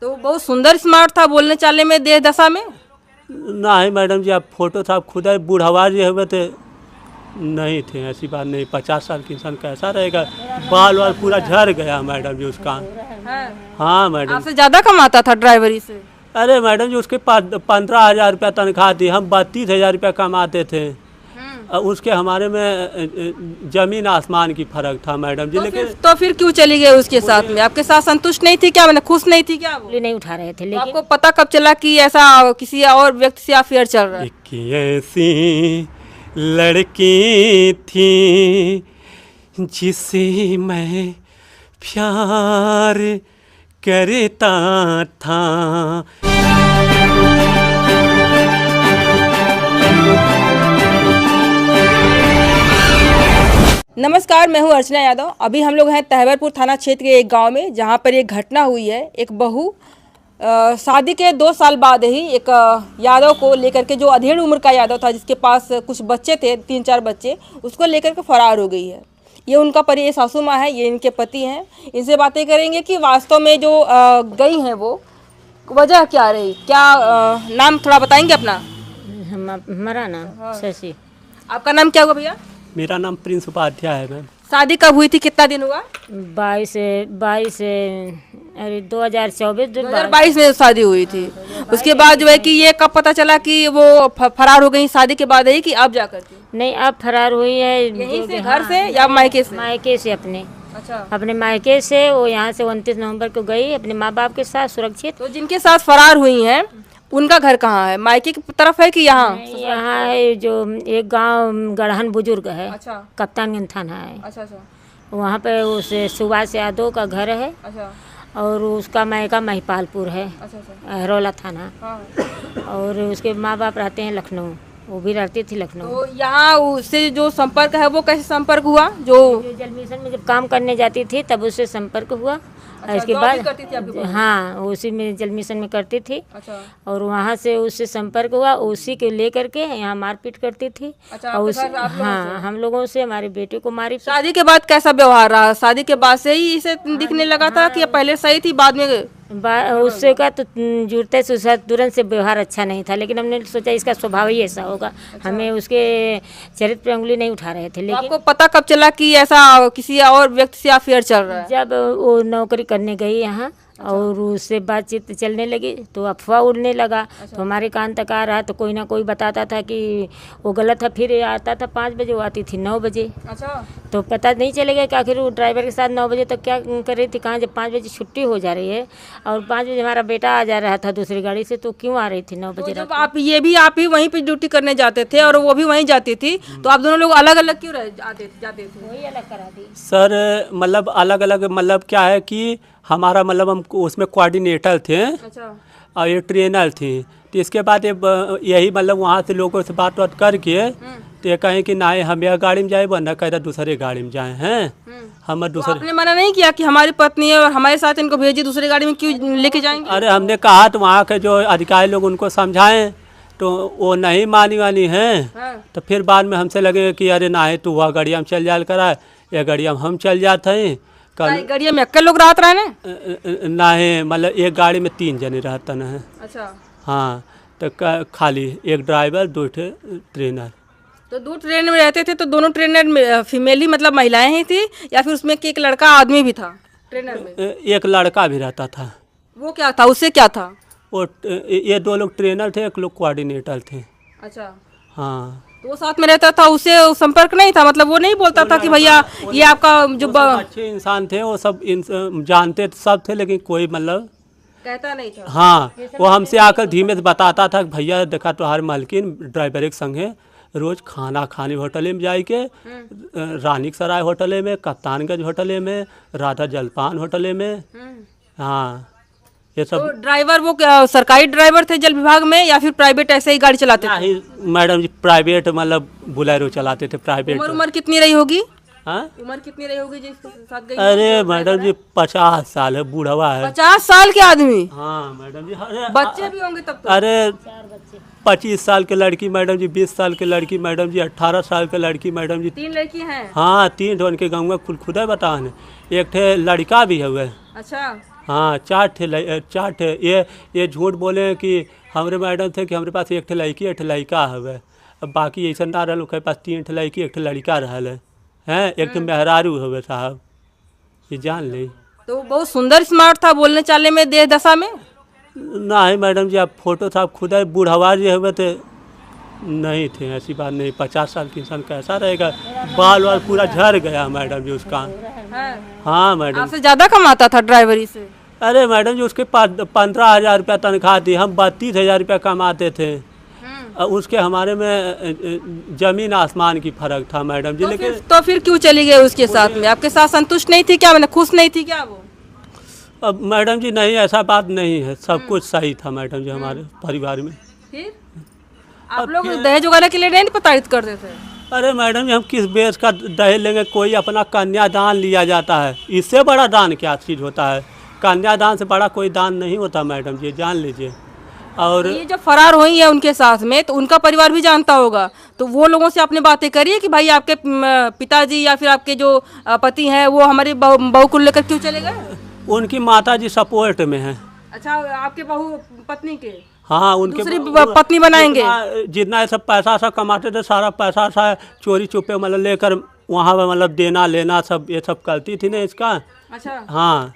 तो बहुत सुंदर स्मार्ट था बोलने चालने में, देह दशा में। नहीं मैडम जी, आप फोटो साहब खुद ही बूढ़वा जी हुए थे, नहीं थे, ऐसी बात नहीं। 50 साल की इंसान कैसा रहेगा, बाल वाल पूरा झड़ गया मैडम जी उसका। हाँ मैडम। आपसे ज्यादा कमाता था ड्राइवरी से? अरे मैडम जी, उसके पास 15,000 रुपया तनख्वाह थी, हम 32,000 रुपया कमाते थे। उसके हमारे में जमीन आसमान की फर्क था मैडम जी। लेकिन तो फिर क्यों चली गई उसके साथ में? आपके साथ संतुष्ट नहीं थी क्या, मैंने खुश नहीं थी क्या वो? नहीं उठा रहे थे, लेकिन आपको पता कब चला कि ऐसा किसी और व्यक्ति से अफेयर चल रहा है? एक ऐसी लड़की थी जिसे मैं प्यार करता था। नमस्कार, मैं हूं अर्चना यादव। अभी हम लोग हैं तहवरपुर थाना क्षेत्र के एक गांव में, जहां पर एक घटना हुई है। एक बहू शादी के 2 साल बाद ही एक यादव को लेकर के, जो अधेड़ उम्र का यादव था जिसके पास कुछ बच्चे थे, 3-4 बच्चे, उसको लेकर के फरार हो गई है। ये उनका ये सासू माँ है, ये इनके पति हैं। इनसे बातें करेंगे कि वास्तव में जो गई हैं वो वजह क्या रही, क्या नाम थोड़ा बताएंगे अपना? हमारा नाम शशि। आपका नाम क्या हुआ भैया? मेरा नाम प्रिंस उपाध्याय है मैम। शादी कब हुई थी, कितना दिन हुआ? 22 अरे 2022 में शादी हुई थी। उसके बाद जो है कि ये कब पता चला कि वो फरार हो गई? शादी के बाद है कि अब जाकर के? नहीं, अब फरार हुई है यहीं से, घर से या मायके से? मायके से, अपने अच्छा, अपने मायके से। वो यहाँ से 29 नवंबर को गई अपने माँ बाप के साथ सुरक्षित। तो जिनके साथ फरार हुई हैं उनका घर कहाँ है? मायके की तरफ है कि यहाँ? यहाँ है जो एक गांव गढ़हन बुजुर्ग है। अच्छा, कप्तानगंज थाना है। अच्छा अच्छा वहाँ पे उसे सुभाष यादव का घर है, अच्छा और उसका मायका महिपालपुर है, अच्छा अच्छा। अहरौला थाना। हाँ। और उसके माँ बाप रहते हैं लखनऊ, वो भी रहती थी लखनऊ। तो यहाँ उससे जो संपर्क है वो कैसे संपर्क हुआ? जो जल मिशन में जब काम करने जाती थी तब उससे संपर्क हुआ। अच्छा, इसके जॉब भी करती थी आपकी बाद बहू? हाँ, उसी में जल मिशन में करती थी। अच्छा और वहाँ से उससे संपर्क हुआ, उसी को लेकर के यहाँ मारपीट करती थी। अच्छा, और आपके घर आप लोगों हाँ, हम लोगों से, हमारे बेटे को मारी। शादी के बाद कैसा व्यवहार रहा? शादी के बाद से ही इसे दिखने लगा था कि पहले सही थी, बाद में? उससे का तो जुड़ते से उसका तुरंत से व्यवहार अच्छा नहीं था, लेकिन हमने सोचा इसका स्वभाव ही ऐसा होगा। हमें उसके चरित्र पे उंगली नहीं उठा रहे थे। तो लेकिन आपको पता कब चला कि ऐसा किसी और व्यक्ति से अफेयर चल रहा है? जब वो नौकरी करने गई यहाँ और उससे बातचीत चलने लगी तो अफवाह उड़ने लगा। तो हमारे कान तक आ रहा, तो कोई ना कोई बताता था कि वो गलत है। फिर आता था 5 बजे, वो आती थी 9 बजे। अच्छा, तो पता नहीं चलेगा कि आखिर वो ड्राइवर के साथ 9 बजे तक क्या कर रही थी, कहाँ। जब 5 बजे छुट्टी हो जा रही है और 5 बजे हमारा बेटा आ जा रहा था दूसरी गाड़ी से, तो क्यों आ रही थी 9 तो बजे? जब आप ही वहीं पे ड्यूटी करने जाते थे और वो भी वहीं जाती थी, तो आप दोनों लोग अलग अलग क्यों जाते थे? वही अलग करा दी सर मतलब अलग अलग, मतलब क्या है कि हमारा मतलब हम उसमें कोऑर्डिनेटर थे अच्छा और ये ट्रेनर थी। तो इसके बाद यही मतलब वहाँ से लोगों से बात करके तो ये कहें कि ना हम यह गाड़ी में जाए, वरना कहता दूसरे गाड़ी में जाए हैं। हम तो दूसरे आपने मना नहीं किया कि हमारी पत्नी है और हमारे साथ इनको भेजिए, दूसरी गाड़ी में क्यों लेके जाएंगे? अरे हमने कहा तो वहाँ के जो अधिकारी लोग उनको समझाएं, तो वो नहीं मानी हैं। हाँ। तो फिर बाद में हमसे लगे कि अरे ना है, तू वह गाड़िया में चल जाल करा, ये गाड़िया में हम चल जाते हैं। गाड़िया में अक्कल लोग रात रहे ने? ना है, मतलब एक गाड़ी में 3 जने रहते हैं। अच्छा, हाँ, तो खाली एक ड्राइवर 2 ट्रेनर। तो 2 ट्रेन में रहते थे, तो दोनों ट्रेनर में फीमेल ही, मतलब महिलाएं ही थी, या फिर उसमें कि एक लड़का आदमी भी था ट्रेनर में? एक लड़का भी रहता था। वो क्या था, उससे क्या था? वो ये 2 लोग ट्रेनर थे, एक लोग कोऑर्डिनेटर थे। अच्छा, हाँ, तो वो साथ में रहता था, उससे संपर्क नहीं था? मतलब वो नहीं बोलता था कि भैया ये आपका जो वो सब अच्छे इंसान थे, वो सब जानते सब थे, लेकिन कोई मतलब कहता नहीं था? हाँ, वो हमसे आकर धीमे से बताता था कि भैया देखा तुम्हारे मालकिन ड्राइवर के संगे रोज खाना खाने होटल में जाए के, रानी सराय होटल में, कप्तानगंज होटल में, राधा जलपान होटल में। हाँ, ये सब। तो ड्राइवर वो सरकारी ड्राइवर थे जल विभाग में, या फिर प्राइवेट ऐसे ही गाड़ी चलाते थे? नहीं मैडम जी, प्राइवेट मतलब बुलेरो चलाते थे, प्राइवेट। उम्र कितनी रही होगी? हाँ, उम्र कितनी रही होगी जिसके साथ गई? अरे मैडम जी 50 साल है, बूढ़वा है। 50 साल के आदमी? हाँ मैडम जी। अरे बच्चे भी होंगे तब तो? अरे 25 साल की लड़की मैडम जी, 20 साल की लड़की मैडम जी, 18 साल की लड़की मैडम जी। 3 लड़की हैं? हाँ, 3 उनके गाँव में खुद है बताने। एक थे लड़का भी है वह। अच्छा, हाँ, चार ठे ये झूठ बोले कि हमरे मैडम थे कि हमरे पास एक ठे लड़की एक ठे लड़का हवे। अब बाकी ऐसा ना रहल, ओकरे पास 3 ठे लड़की एक ठे लड़का रहल है, हैं एक ठे मेहरारू हवे साहब, ये जान ली। तो वो बहुत सुंदर स्मार्ट था बोलने चालने में, देह दशा में। ना है मैडम जी, आप फोटो साहब खुद है बूढ़वा जी हुए थे, नहीं थे, ऐसी बात नहीं। 50 साल की इंसान कैसा रहेगा, बाल वाल पूरा झड़ गया मैडम जी उसका। हाँ मैडम, आपसे ज्यादा कमाता था ड्राइवरी से। अरे मैडम जी उसके पास 15,000 रुपया तनख्वाह थी, हम 32,000 रुपया कमाते थे। उसके हमारे में जमीन आसमान की फर्क था मैडम जी। लेकिन तो फिर क्यों चली गई उसके साथ में? आपके साथ संतुष्ट नहीं थी क्या, मैंने खुश नहीं थी क्या वो? अब मैडम जी नहीं, ऐसा बात नहीं है, सब कुछ सही था मैडम जी हमारे परिवार में। फिर आप लोग दहेज वगैरह के लिए नहीं प्रताड़ित करते थे? अरे मैडम जी हम किस बेस का दहेज लेंगे, कोई अपना कन्यादान लिया जाता है, इससे बड़ा दान क्या चीज़ होता है, कन्यादान से बड़ा कोई दान नहीं होता मैडम जी, जान लीजिए। और ये जो फरार हुई है उनके साथ में, तो उनका परिवार भी जानता होगा, तो वो लोगों से आपने बातें करी है कि भाई आपके पिताजी या फिर आपके जो पति हैं वो हमारी बहू को लेकर क्यों चले गए? उनकी माता जी सपोर्ट में है। अच्छा, आपके बहू पत्नी के हाँ, उनके दूसरी पत्नी बनाएंगे। जितना ये सब पैसा सा कमाते थे, सारा पैसा सा चोरी छुपे मतलब लेकर वहाँ पे मतलब देना लेना सब ये सब करती थी ना इसका। अच्छा, हाँ,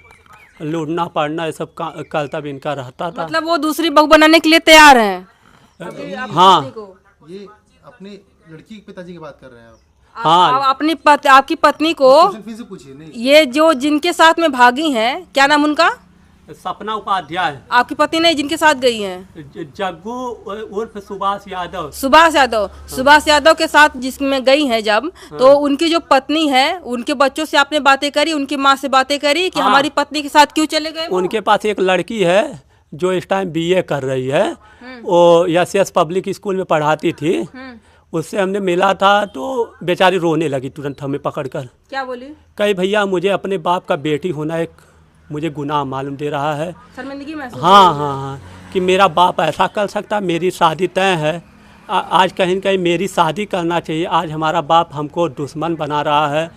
लूटना पड़ना ये सब करतब इनका रहता था। मतलब वो दूसरी बहू बनाने के लिए तैयार हैं? हाँ ये अपनी लड़की के पिताजी की बात कर रहे हैं आप? हाँ, आपकी पत्नी को क्वेश्चन फिर से पूछिए। नहीं, ये जो जिनके साथ में भागी हैं, क्या नाम उनका? सपना उपाध्याय, आपकी पत्नी नहीं, जिनके साथ गई हैं, जग्गू उर्फ सुभाष यादव। सुभाष यादव के साथ जिसमें गई हैं जब, तो उनकी जो पत्नी है, उनके बच्चों से आपने बातें करी, उनकी माँ से बातें करी कि हमारी पत्नी के साथ क्यों चले गए? उनके पास एक लड़की है जो इस टाइम BA कर रही है, वो SS पब्लिक स्कूल में पढ़ाती थी। उससे हमने मिला था तो बेचारी रोने लगी तुरंत हमें पकड़कर। क्या बोली? कही भैया मुझे अपने बाप का बेटी होना एक मुझे गुनाह मालूम दे रहा है। शर्मिंदगी महसूस? हाँ, कि मेरा बाप ऐसा कर सकता, मेरी शादी तय है। आज कहीं न कहीं मेरी शादी करना चाहिए। आज हमारा बाप हमको दुश्मन बना रहा है,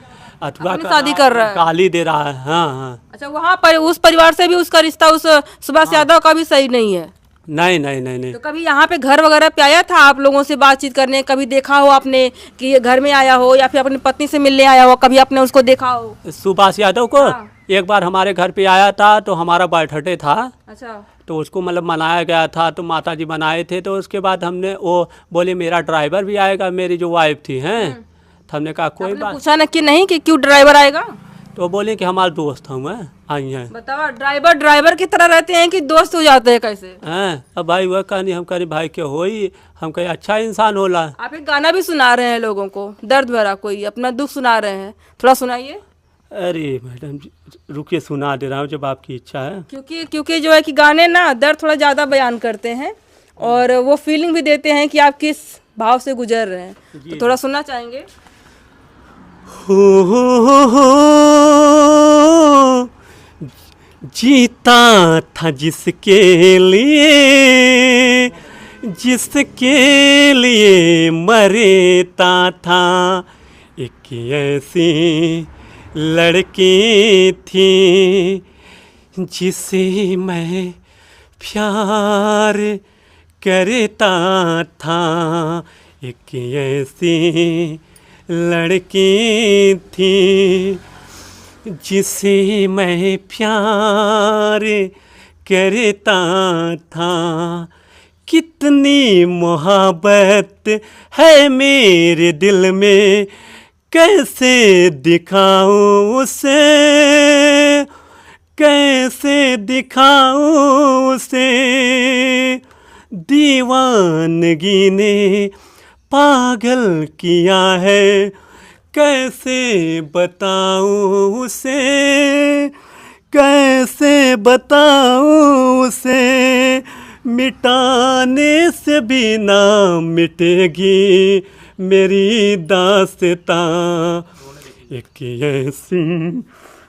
अथवा शादी कर रहा है, गाली दे रहा है। हाँ। अच्छा, वहाँ पर उस परिवार से भी उसका रिश्ता उस सुभाष यादव का भी सही नहीं है? नहीं। तो कभी यहाँ पे घर वगैरह पे आया था आप लोगों से बातचीत करने? कभी देखा हो आपने कि ये घर में आया हो, या फिर अपनी पत्नी से मिलने आया हो, कभी आपने उसको देखा हो? सुभाष यादव को हाँ। एक बार हमारे घर पे आया था, तो हमारा बर्थडे था। अच्छा, तो उसको मतलब मनाया गया था, तो माता जी बनाए थे। तो उसके बाद हमने वो बोले मेरा ड्राइवर भी आएगा, मेरी जो वाइफ थी हैं। तो हमने कहा कोई बात। पूछा ना कि नहीं कि क्यों ड्राइवर आएगा? तो बोले कि हमारे दोस्त हम आई हैं। बताओ, ड्राइवर की तरह रहते हैं कि दोस्त हो जाते हैं कैसे? हैं अब भाई वह कहनी, हम कहीं भाई के हो ही, हम कहीं अच्छा इंसान होला। आप एक गाना भी सुना रहे हैं लोगों को, दर्द भरा, कोई अपना दुख सुना रहे हैं, थोड़ा सुनाइए। अरे मैडम जी रुकिए, सुना दे रहा हूँ जब आपकी इच्छा है। क्योंकि जो है कि गाने ना दर्द थोड़ा ज़्यादा बयान करते हैं और वो फीलिंग भी देते हैं कि आप किस भाव से गुजर रहे हैं, तो थोड़ा सुनना चाहेंगे? हो जीता था जिसके लिए मरता था, एक ऐसी लड़की थी जिसे मैं प्यार करता था, एक ऐसी लड़की थी जिसे मैं प्यार करता था। कितनी मोहब्बत है मेरे दिल में, कैसे दिखाऊं उसे, कैसे दिखाऊं उसे, दीवानगी ने पागल किया है, कैसे बताऊं उसे, कैसे बताऊं उसे, मिटाने से भी ना मिटेगी मेरी दास्तां। एक ऐसी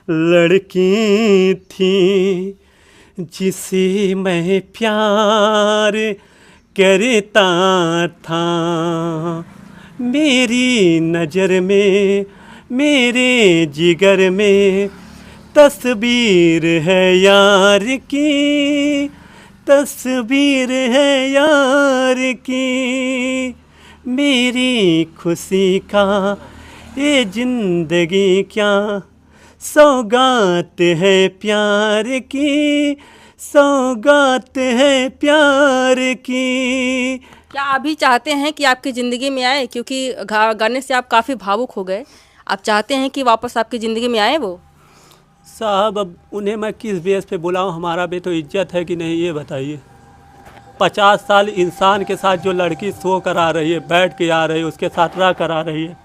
लड़की थी जिसे मैं प्यार करता था, मेरी नज़र में, मेरे जिगर में तस्वीर है यार की, तस्वीर है यार की, मेरी खुशी का ये जिंदगी क्या सौगात है प्यार की, सौगात है प्यार की। क्या अभी चाहते हैं कि आपकी ज़िंदगी में आए, क्योंकि गाने से आप काफ़ी भावुक हो गए, आप चाहते हैं कि वापस आपकी ज़िंदगी में आए वो? साहब अब उन्हें मैं किस बेस पे बुलाऊं, हमारा भी तो इज्जत है कि नहीं ये बताइए। 50 साल इंसान के साथ जो लड़की सो कर आ रही है, बैठ के आ रही है, उसके साथ रह कर आ रही है,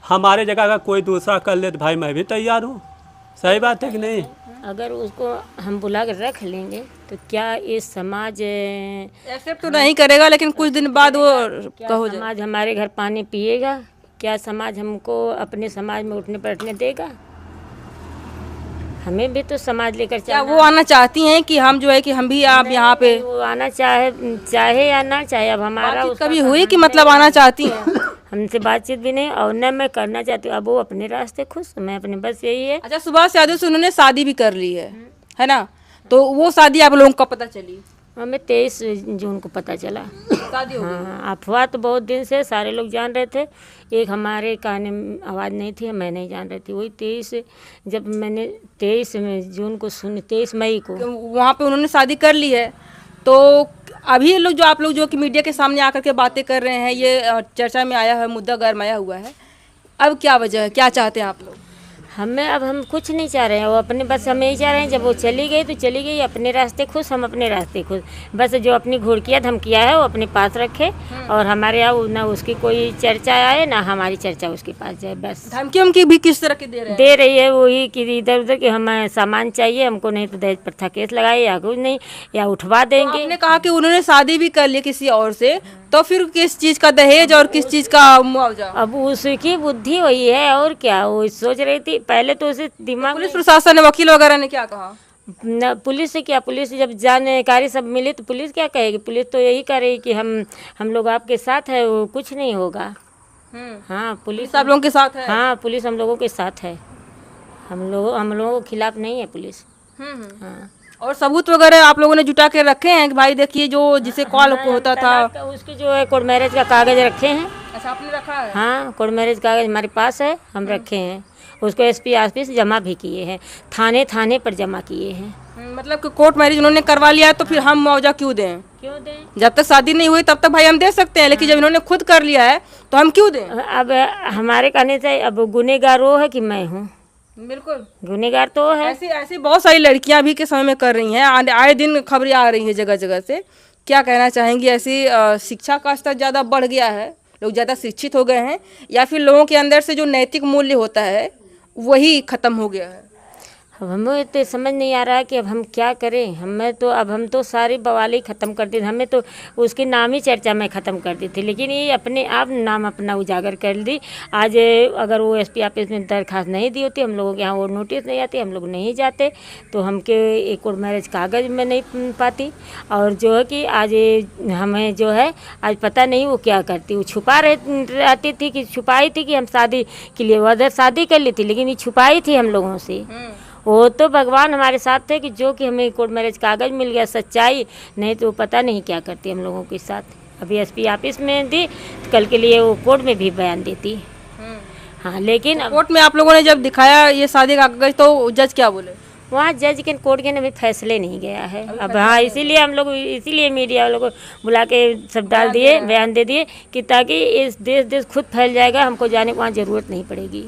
हमारे जगह का कोई दूसरा कर ले तो भाई मैं भी तैयार हूँ। सही बात है कि नहीं? अगर उसको हम बुला कर रख लेंगे तो क्या ये समाज एक्सेप्ट तो नहीं करेगा, लेकिन कुछ दिन बाद वो कहो जाए। समाज हमारे घर पानी पिएगा? क्या समाज हमको अपने समाज में उठने बैठने देगा? हमें भी तो समाज लेकर क्या चलना। वो आना चाहती हैं कि हम जो है कि हम भी आप यहाँ पे वो आना चाहे या ना चाहे, अब हमारा बातचीत उसका कभी हुई कि मतलब आना चाहती हैं? हमसे बातचीत भी नहीं और न मैं करना चाहती हूँ। अब वो अपने रास्ते खुश, मैं अपने, बस यही है। अच्छा, सुभाष यादव से उन्होंने शादी भी कर ली है ना? तो वो शादी आप लोगों को पता चली? हमें 23 जून को पता चला। शादी हो गई? हाँ, अफवाह तो बहुत दिन से सारे लोग जान रहे थे, एक हमारे कान में आवाज़ नहीं थी, मैं नहीं जान रही थी। वही 23 जब मैंने 23 जून को सुनी, 23 मई को वहाँ पे उन्होंने शादी कर ली है। तो अभी ये लोग आप लोग जो कि मीडिया के सामने आकर के बातें कर रहे हैं, ये चर्चा में आया है, मुद्दा गरमाया हुआ है, अब क्या वजह है, क्या चाहते हैं आप लोग? हम कुछ नहीं चाह रहे हैं, वो अपने, बस हम यही चाह रहे हैं जब वो चली गई तो चली गई, अपने रास्ते खुश, हम अपने रास्ते खुश। बस जो अपनी घुड़कियाँ धमकियाँ है वो अपने पास रखे और हमारे यहाँ ना उसकी कोई चर्चा आए ना हमारी चर्चा उसके पास जाए। बस धमकी उमकी भी किस तरह की दे रहे हैं? दे रही है वही कि इधर उधर कि हमें सामान चाहिए हमको, नहीं तो दहेज प्रथा केस लगाए या कुछ नहीं, या उठवा देंगे। आपने कहा कि उन्होंने शादी भी कर ली किसी और से, तो फिर किस चीज़ का दहेज और किस चीज़ का मुआवजा? अब उसकी बुद्धि वही है और क्या, वो सोच रही थी पहले तो उसे दिमाग पुलिस प्रशासन वकील वगैरह ने क्या कहा? न, पुलिस से क्या, पुलिस से जब जानकारी सब मिली तो पुलिस क्या कहेगी? पुलिस तो यही करेगी कि हम लोग आपके साथ है, वो कुछ नहीं होगा। हाँ, पुलिस आप लोगों के साथ है? हाँ, पुलिस हम लोगों के साथ है, हम लोगों के खिलाफ नहीं है पुलिस। हाँ, और सबूत वगैरह आप लोगों ने जुटा के रखे हैं कि भाई देखिए जो जिसे कॉल होता था? उसके जो है कोर्ट मैरिज का कागज रखे हैं। अच्छा, आपने रखा है? हाँ, कोर्ट मैरिज कागज हमारे पास है, हम रखे हैं। उसको एसपी ऑफिस जमा भी किए हैं, थाने पर जमा किए हैं। मतलब कि कोर्ट मैरिज उन्होंने करवा लिया है, तो फिर हम मुआवजा क्यों दें? क्यों दें? जब तक शादी नहीं हुई तब तक भाई हम दे सकते हैं, लेकिन जब इन्होंने खुद कर लिया है तो हम क्यों दें? अब हमारे कहने से अब गुनहगार वो है कि मैं हूँ? बिल्कुल, गुनहगार तो वो है। ऐसी ऐसी बहुत सारी लड़कियां अभी के समय में कर रही हैं, आए दिन खबरें आ रही हैं जगह जगह से। क्या कहना चाहेंगी? ऐसी शिक्षा का स्तर ज़्यादा बढ़ गया है, लोग ज़्यादा शिक्षित हो गए हैं, या फिर लोगों के अंदर से जो नैतिक मूल्य होता है वही खत्म हो गया है? अब हमें तो समझ नहीं आ रहा है कि अब हम क्या करें। हम तो सारी बवाली ख़त्म कर दी, हमें तो उसके नाम ही चर्चा में ख़त्म कर दी थी, लेकिन ये अपने आप नाम अपना उजागर कर दी। आज अगर वो एसपी ऑफिस में दरखास्त नहीं दी होती, हम लोगों के यहाँ वो नोटिस नहीं आती, हम लोग नहीं जाते, तो हमके एक और मैरिज कागज़ में नहीं पाती। और जो है कि आज हमें जो है आज पता नहीं वो क्या करती, वो छुपा रहती थी कि छुपाई थी कि हम शादी के लिए उधर शादी कर ली थी, लेकिन ये छुपाई थी हम लोगों से। वो तो भगवान हमारे साथ थे कि जो कि हमें कोर्ट मैरिज कागज़ मिल गया, सच्चाई, नहीं तो पता नहीं क्या करती हम लोगों के साथ। अभी एसपी ऑफिस में दी, कल के लिए वो कोर्ट में भी बयान देती। हाँ, लेकिन कोर्ट में आप लोगों ने जब दिखाया ये शादी का कागज, तो जज क्या बोले? वहाँ जज के कोर्ट के अभी फैसले नहीं गया है। अब हाँ, इसीलिए मीडिया वालों को बुला के सब डाल दिए, बयान दे दिए कि ताकि इस देश खुद फैल जाएगा, हमको जाने की वहाँ ज़रूरत नहीं पड़ेगी।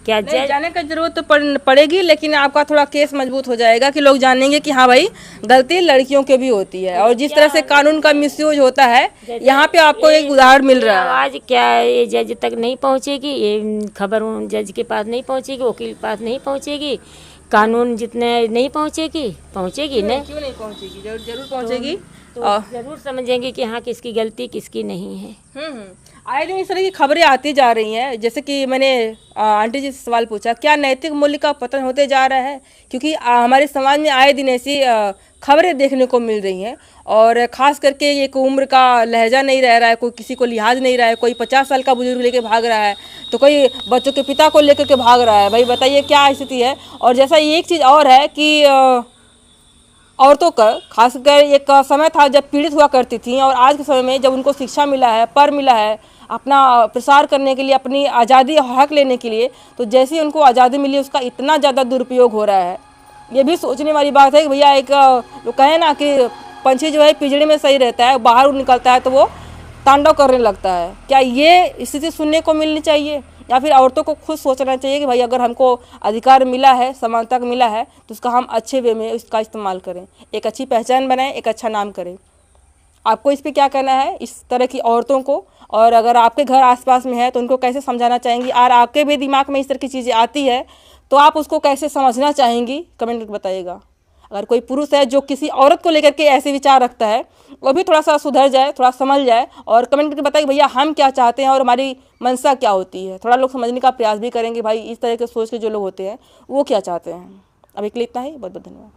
क्या नहीं, जाने का जरूरत तो पड़ेगी, लेकिन आपका थोड़ा केस मजबूत हो जाएगा कि लोग जानेंगे कि हाँ भाई गलती लड़कियों के भी होती है, और जिस तरह से कानून का मिसयूज होता है, यहाँ पे आपको एक उदाहरण मिल रहा है। आवाज़ क्या ये जज तक नहीं पहुँचेगी, ये खबर जज के पास नहीं पहुँचेगी, वकील के पास नहीं पहुँचेगी, कानून जितने नहीं पहुँचेगी नहीं? क्यों नहीं पहुँचेगी? जरूर पहुँचेगी। तो जरूर समझेंगे कि हाँ किसकी गलती किसकी नहीं है। आए दिन इस तरह की खबरें आती जा रही हैं, जैसे कि मैंने आंटी जी से सवाल पूछा, क्या नैतिक मूल्य का पतन होते जा रहा है? क्योंकि हमारे समाज में आए दिन ऐसी खबरें देखने को मिल रही हैं, और ख़ास करके एक उम्र का लहजा नहीं रह रहा है, कोई किसी को लिहाज नहीं रहा है, कोई 50 साल का बुजुर्ग लेके भाग रहा है, तो कोई बच्चों के पिता को लेकर के भाग रहा है। भाई बताइए क्या स्थिति है। और जैसा एक चीज़ और है कि औरतों का खासकर एक समय था जब पीड़ित हुआ करती थी, और आज के समय में जब उनको शिक्षा मिला है, पर मिला है अपना प्रसार करने के लिए, अपनी आज़ादी हक लेने के लिए, तो जैसे ही उनको आज़ादी मिली उसका इतना ज़्यादा दुरुपयोग हो रहा है। ये भी सोचने वाली बात है कि भैया एक लोग कहे ना कि पंछी जो है पिंजड़े में सही रहता है, बाहर निकलता है तो वो तांडव करने लगता है। क्या ये स्थिति सुनने को मिलनी चाहिए, या फिर औरतों को खुद सोचना चाहिए कि भाई अगर हमको अधिकार मिला है, समानता मिला है, तो उसका हम अच्छे वे में उसका इस्तेमाल करें, एक अच्छी पहचान बनाएं, एक अच्छा नाम करें। आपको इस पे क्या कहना है इस तरह की औरतों को? और अगर आपके घर आसपास में है तो उनको कैसे समझाना चाहेंगी? और आपके भी दिमाग में इस तरह की चीज़ें आती है तो आप उसको कैसे समझना चाहेंगी, कमेंट करके बताइएगा। अगर कोई पुरुष है जो किसी औरत को लेकर के ऐसे विचार रखता है, वो भी थोड़ा सा सुधर जाए, थोड़ा समझ जाए, और कमेंट करके बताइए भैया हम क्या चाहते हैं और हमारी मंशा क्या होती है। थोड़ा लोग समझने का प्रयास भी करेंगे भाई इस तरह के सोच के जो लोग होते हैं वो क्या चाहते हैं। अभी के लिए इतना ही, बहुत बहुत धन्यवाद।